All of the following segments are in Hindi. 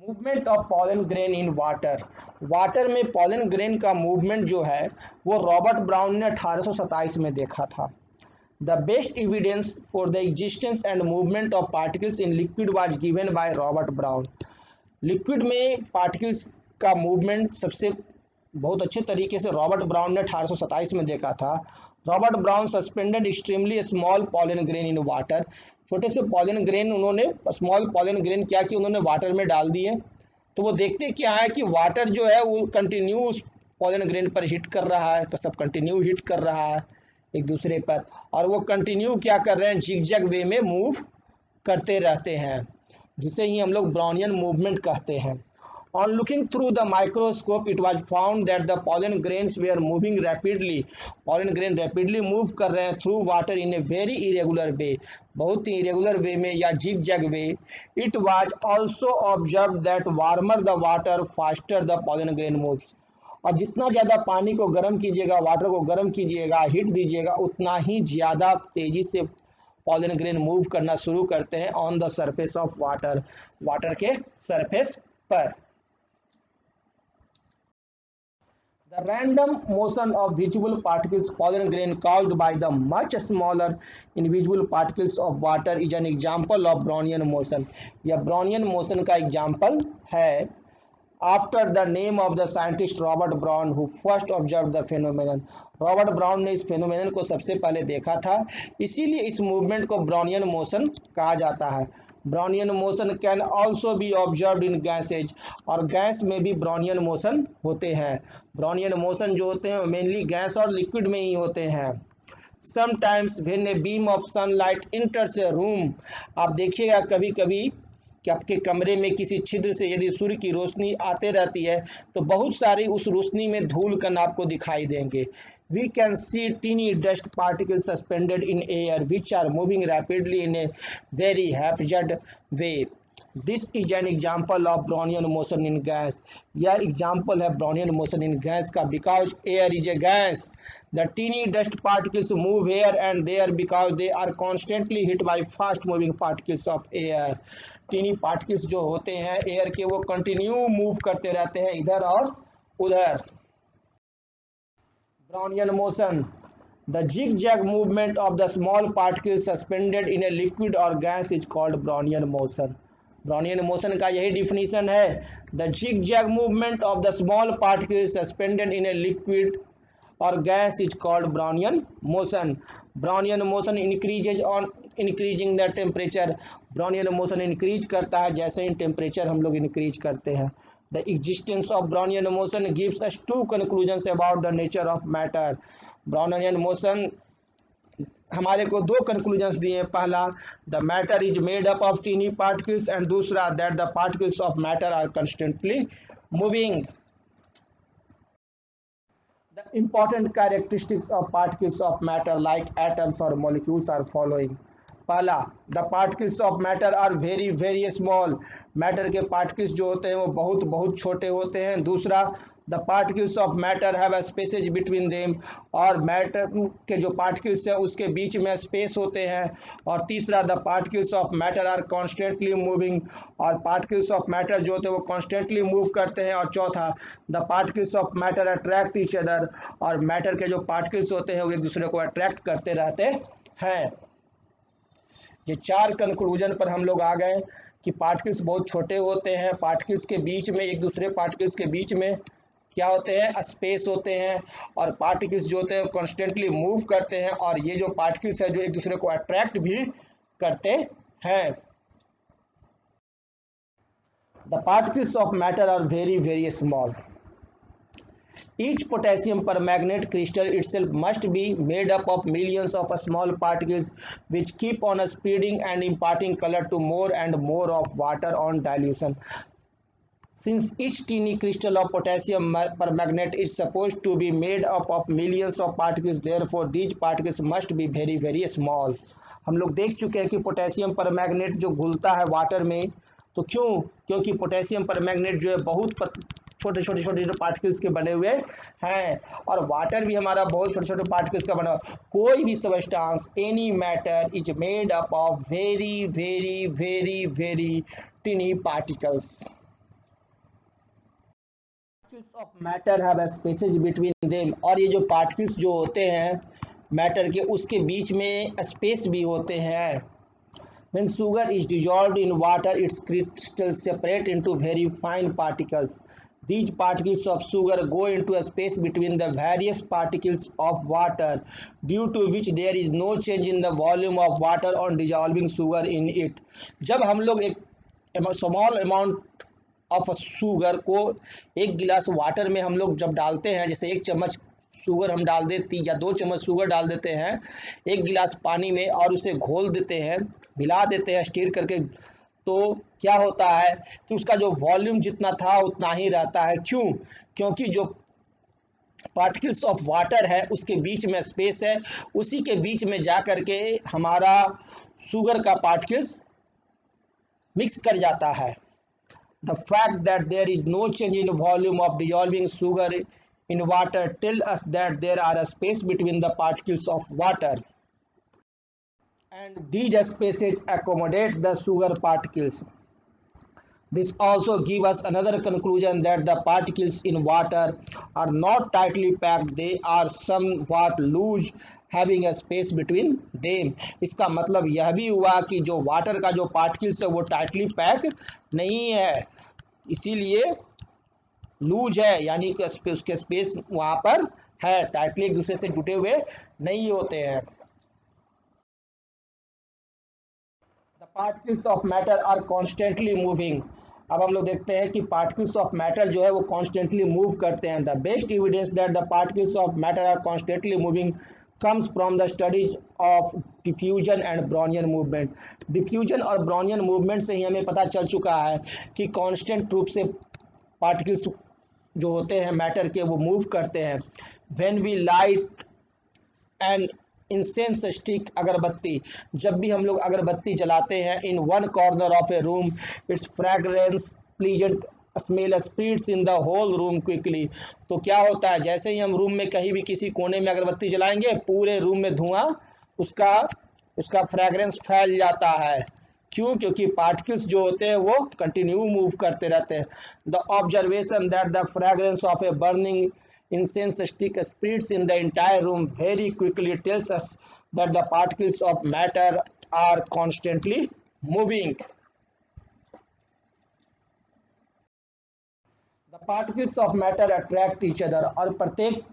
Movement of pollen grain in water. Water में पॉलन ग्रेन का मूवमेंट जो है वो रॉबर्ट ब्राउन ने 1827 में देखा था। The best evidence for the existence and movement of particles in liquid was given by Robert brown. Liquid में पार्टिकल्स का मूवमेंट सबसे बहुत अच्छे तरीके से रॉबर्ट ब्राउन ने 1827 में देखा था। Robert brown suspended extremely small pollen grain in water. छोटे से पॉलन ग्रेन उन्होंने स्मॉल पॉलन ग्रेन क्या कि उन्होंने वाटर में डाल दिए, तो वो देखते क्या है कि वाटर जो है वो कंटिन्यू पॉलन ग्रेन पर हिट कर रहा है, तो सब कंटिन्यू हिट कर रहा है एक दूसरे पर, और वो कंटिन्यू क्या कर रहे हैं, जिगजैग वे में मूव करते रहते हैं, जिसे ही हम लोग ब्राउनियन मूवमेंट कहते हैं। On looking through the microscope, it was found that the pollen grains were moving rapidly. Pollen grain rapidly move कर रहे हैं through water in a very irregular way. बहुत ही irregular way में या zigzag way. It was also observed that warmer the water, faster the pollen grain moves. और जितना ज़्यादा पानी को गर्म कीजिएगा, वाटर को गर्म कीजिएगा, हीट दीजिएगा, उतना ही ज़्यादा तेज़ी से पॉलन ग्रेन मूव करना शुरू करते हैं on the surface of water, water के सरफेस पर। The random motion of visible particles pollen grain caused by the much smaller invisible particles of water is an example of Brownian motion. यह Brownian motion का example है। After the name of the scientist Robert Brown who first observed the phenomenon. Robert brown ने इस फेनोमेनन को सबसे पहले देखा था, इसीलिए इस मूवमेंट को ब्राउनियन मोशन कहा जाता है। Brownian motion can also be observed in gases, और गैस में भी ब्राउनियन मोशन होते हैं। ब्राउनियन मोशन जो होते हैं मेनली गैस और लिक्विड में ही होते हैं। Sometimes when a beam of sunlight इंटर्स A room, आप देखिएगा कभी कभी कि आपके कमरे में किसी छिद्र से यदि सूर्य की रोशनी आते रहती है तो बहुत सारी उस रोशनी में धूल कण आपको दिखाई देंगे। We can see teeny dust particles suspended in air which are moving rapidly in a very haphazard way. This is an example of Brownian motion in gas. यह example है Brownian motion in gas का, because air is a gas. The teeny dust particles move here and there because they are constantly hit by fast moving particles of air. Tiny particles जो होते हैं एयर के वो कंटिन्यू मूव करते रहते हैं इधर और उधर। Brownian motion, the zigzag movement of the small particles suspended in a liquid or gas is called Brownian motion. Brownian motion का यही definition है, the zigzag movement of the small particles suspended in a liquid or gas is called Brownian motion. Brownian motion increases on increasing the temperature. Brownian motion increase करता है जैसे ही temperature हम लोग increase करते हैं। The existence of Brownian motion gives us two conclusions about the nature of matter. Brownian motion हमारे को दो conclusions दिए हैं। पहला, the matter is made up of teeny particles, and दूसरा, that the particles of matter are constantly moving. The important characteristics of particles of matter like atoms or molecules are following. पहला, the particles of matter are very very small. Matter के पार्टिकल्स जो होते हैं वो बहुत बहुत छोटे होते हैं। दूसरा, the particles of matter have spaces between them, और मैटर के जो पार्टिकल्स हैं उसके बीच में स्पेस होते हैं। और तीसरा, the particles of matter are constantly moving, और पार्टिकल्स ऑफ मैटर जो होते हैं वो कॉन्स्टेंटली मूव करते हैं। और चौथा, the particles of matter attract each other, और मैटर के जो पार्टिकल्स होते हैं वो एक दूसरे को अट्रैक्ट करते रहते हैं। ये चार कंक्लूजन पर हम लोग आ गए कि पार्टिकल्स बहुत छोटे होते हैं, पार्टिकल्स के बीच में एक दूसरे पार्टिकल्स के बीच में क्या होते हैं, स्पेस होते हैं, और पार्टिकल्स जो होते हैं कॉन्स्टेंटली मूव करते हैं, और ये जो पार्टिकल्स है जो एक दूसरे को अट्रैक्ट भी करते हैं। The particles of matter are very very small. Each potassium permanganate crystal itself must be made up of millions of small particles which keep on spreading and imparting color to more and more of water on dilution. Since each teeny crystal of potassium permanganate is supposed to be made up of millions of particles, therefore these particles must be very very small. हम लोग देख चुके हैं कि पोटेशियम परमैंगनेट जो घुलता है वाटर में, तो क्योंकि पोटेशियम परमैंगनेट जो है बहुत छोटे छोटे छोटे छोटे पार्टिकल्स के बने हुए हैं, और वाटर भी हमारा बहुत छोटे छोटे पार्टिकल्स का बना। कोई भी substance, any matter is made up of very very very very टिनी particles. Particles of matter have a spaces between them, और ये जो पार्टिकल्स जो होते हैं मैटर के, उसके बीच में स्पेस भी होते हैं। When sugar is dissolved in water, its crystals separate into very fine particles. These particles of sugar go into a space between the various particles of water, due to which there is no change in the volume of water on dissolving sugar in it. जब हम लोग एक स्मॉल अमाउंट ऑफ शुगर को एक गिलास वाटर में हम लोग जब डालते हैं, जैसे एक चम्मच शुगर हम डाल देती या 2 चम्मच शुगर डाल देते हैं एक गिलास पानी में और उसे घोल देते हैं, मिला देते हैं स्टीर करके, तो क्या होता है कि उसका जो वॉल्यूम जितना था उतना ही रहता है। क्यों? क्योंकि जो पार्टिकल्स ऑफ वाटर है उसके बीच में स्पेस है, उसी के बीच में जा कर के हमारा शुगर का पार्टिकल्स मिक्स कर जाता है। The fact that there is no change in volume of dissolving sugar in water tells us that there are a space between the particles of water, and these spaces accommodate the sugar particles. This also gives us another conclusion that the particles in water are not tightly packed, they are somewhat loose, having a space between them. इसका मतलब यह भी हुआ कि जो वाटर का जो पार्टिकल्स है वो टाइटली पैक नहीं है, इसीलिए लूज है, यानी कि उसके स्पेस वहाँ पर है, टाइटली एक दूसरे से जुटे हुए नहीं होते हैं। The particles of matter are constantly moving. अब हम लोग देखते हैं कि पार्टिकल्स ऑफ मैटर जो है वो कॉन्स्टेंटली मूव करते हैं। The best evidence that the particles of matter are constantly moving comes from the studies of diffusion and Brownian movement. Diffusion और ब्राउनियन मूवमेंट से ही हमें पता चल चुका है कि कांस्टेंट रूप से पार्टिकल्स जो होते हैं मैटर के वो मूव करते हैं। When we light and incense stick, अगरबत्ती, जब भी हम लोग अगरबत्ती जलाते हैं, in one corner of a room, its fragrance pleasant smell spreads in the whole room quickly. तो क्या होता है, जैसे ही हम रूम में कहीं भी किसी कोने में अगरबत्ती जलाएंगे पूरे रूम में धुआं उसका फ्रेगरेंस फैल जाता है। क्यों? क्योंकि पार्टिकल्स जो होते हैं वो कंटिन्यू मूव करते रहते हैं। The observation that the fragrance of a burning incense stick spreads in the entire room very quickly tells us that the particles of matter are constantly moving. The particles of matter attract each other, और प्रत्येक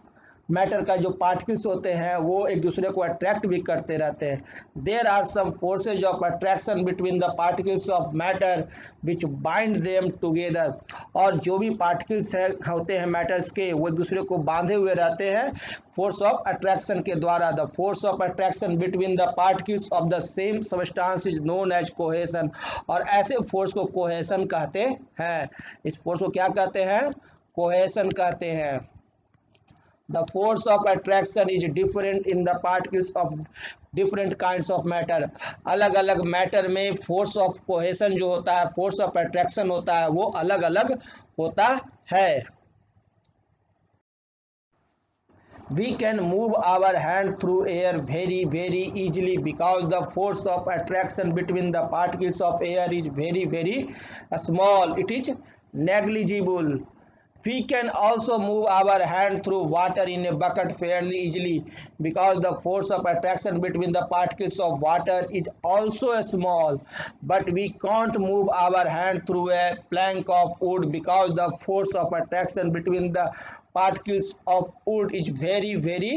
मैटर का जो पार्टिकल्स होते हैं वो एक दूसरे को अट्रैक्ट भी करते रहते हैं। There are some forces of attraction between the particles of matter which bind them together, और जो भी पार्टिकल्स होते हैं मैटर्स के वो एक दूसरे को बांधे हुए रहते हैं फोर्स ऑफ अट्रैक्शन के द्वारा। The force of attraction between the particles of the same substance is known as cohesion, और ऐसे फोर्स को कोहेसन कहते हैं। इस फोर्स को क्या कहते हैं? कोहेसन कहते हैं। The force of attraction is different in the particles of different kinds of matter. अलग अलग मैटर में फोर्स ऑफ कोहेसन जो होता है, फोर्स ऑफ अट्रैक्शन होता है, वो अलग अलग होता है। We can move our hand through air very easily because the force of attraction between the particles of air is very small. It is negligible. We can also move our hand through water in a bucket fairly easily because the force of attraction between the particles of water is also small. But we can't move our hand through a plank of wood because the force of attraction between the particles of wood is very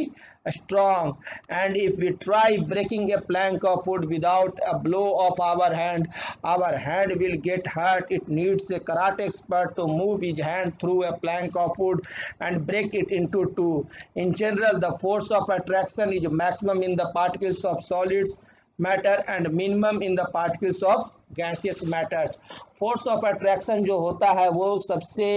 strong, and if we try breaking a plank of wood without a blow of our hand will get hurt. It needs a karate expert to move his hand through a plank of wood and break it into two. In general, the force of attraction is maximum in the particles of solids matter and minimum in the particles of gaseous matters. Force of attraction जो होता है वो सबसे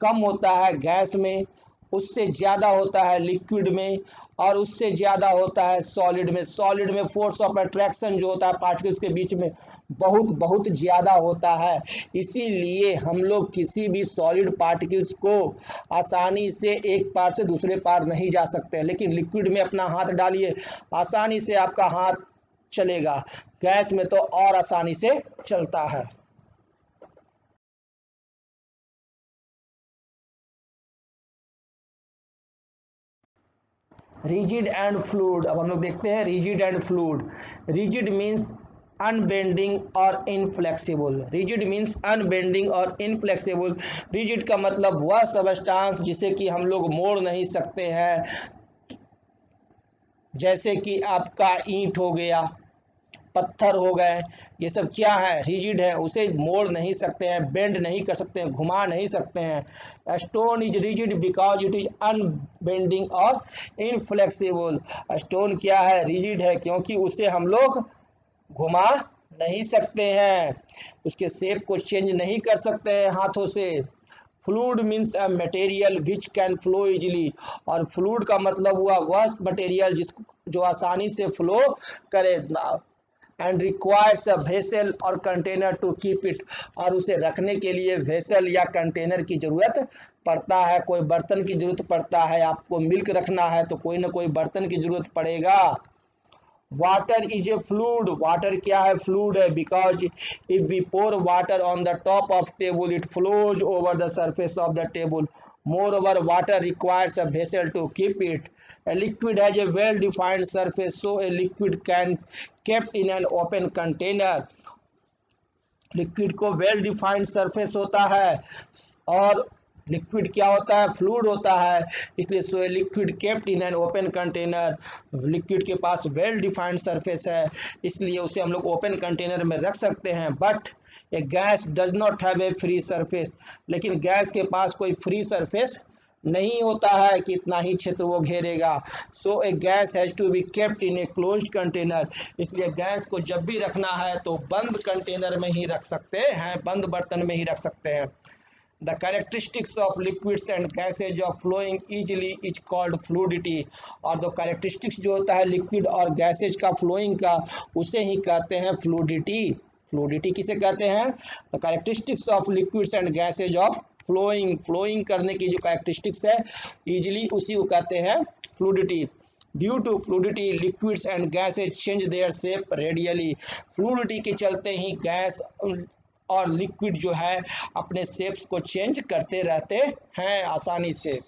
कम होता है गैस में, उससे ज़्यादा होता है लिक्विड में, और उससे ज़्यादा होता है सॉलिड में। सॉलिड में फोर्स ऑफ अट्रैक्शन जो होता है पार्टिकल्स के बीच में बहुत ज़्यादा होता है। इसीलिए हम लोग किसी भी सॉलिड पार्टिकल्स को आसानी से एक पार से दूसरे पार नहीं जा सकते, लेकिन लिक्विड में अपना हाथ डालिए आसानी से आपका हाथ चलेगा, गैस में तो और आसानी से चलता है। Rigid and fluid. अब हम लोग देखते हैं rigid and fluid. Rigid means unbending और इनफ्लेक्सिबल। रिजिड मीन्स अनबेंडिंग और इनफ्लेक्सिबल। रिजिड का मतलब वह सबस्टांस जिसे कि हम लोग मोड़ नहीं सकते हैं, जैसे कि आपका ईंट हो गया, पत्थर हो गए, ये सब क्या है, रिजिड है, उसे मोड़ नहीं सकते हैं, बेंड नहीं कर सकते हैं, घुमा नहीं सकते हैं। Stone is rigid because it is unbending और इनफ्लेक्सिबल। स्टोन क्या है, रिजिड है क्योंकि उसे हम लोग घुमा नहीं सकते हैं, उसके शेप को चेंज नहीं कर सकते हैं हाथों से। Fluid means a material which can flow easily. और फ्लूइड का मतलब हुआ वह मटेरियल जिसको जो आसानी से फ्लो करे, एंड रिक्वायर्स अ वेसल और कंटेनर टू कीप इट। और उसे रखने के लिए वेसल या कंटेनर की ज़रूरत पड़ता है, कोई बर्तन की ज़रूरत पड़ता है। आपको मिल्क रखना है तो कोई ना कोई बर्तन की ज़रूरत पड़ेगा। Water is a fluid. Water क्या है, फ्लूइड है, because if we pour water on the top of table it flows over the surface of the table. Moreover, water requires a vessel to keep it. A liquid has a well-defined surface, so a liquid can kept in an open container. Liquid को वेल डिफाइंड सरफेस होता है, और लिक्विड क्या होता है, फ्लूइड होता है, इसलिए so liquid kept in an open container. Liquid के पास वेल डिफाइंड सरफेस है, इसलिए उसे हम लोग ओपन कंटेनर में रख सकते हैं। But A gas does not have a free surface. लेकिन गैस के पास कोई फ्री सरफेस नहीं होता है कि इतना ही क्षेत्र वो घेरेगा। So a gas has to be kept in a closed container. इसलिए गैस को जब भी रखना है तो बंद कंटेनर में ही रख सकते हैं, बंद बर्तन में ही रख सकते हैं। The characteristics of liquids and gases of flowing easily is called fluidity. और जो कैरेक्टरिस्टिक्स जो होता है लिक्विड और गैसेज का फ्लोइंग का, उसे ही कहते हैं फ्लूडिटी। फ्लूडिटी किसे कहते हैं, the characteristics of liquids and gases of flowing. Flowing करने की जो कैरेक्टरिस्टिक्स है ईजिली, उसी को कहते हैं fluidity. Due to fluidity liquids and gases change their shape readily. Fluidity के चलते ही गैस और लिक्विड जो है अपने शेप्स को चेंज करते रहते हैं आसानी से।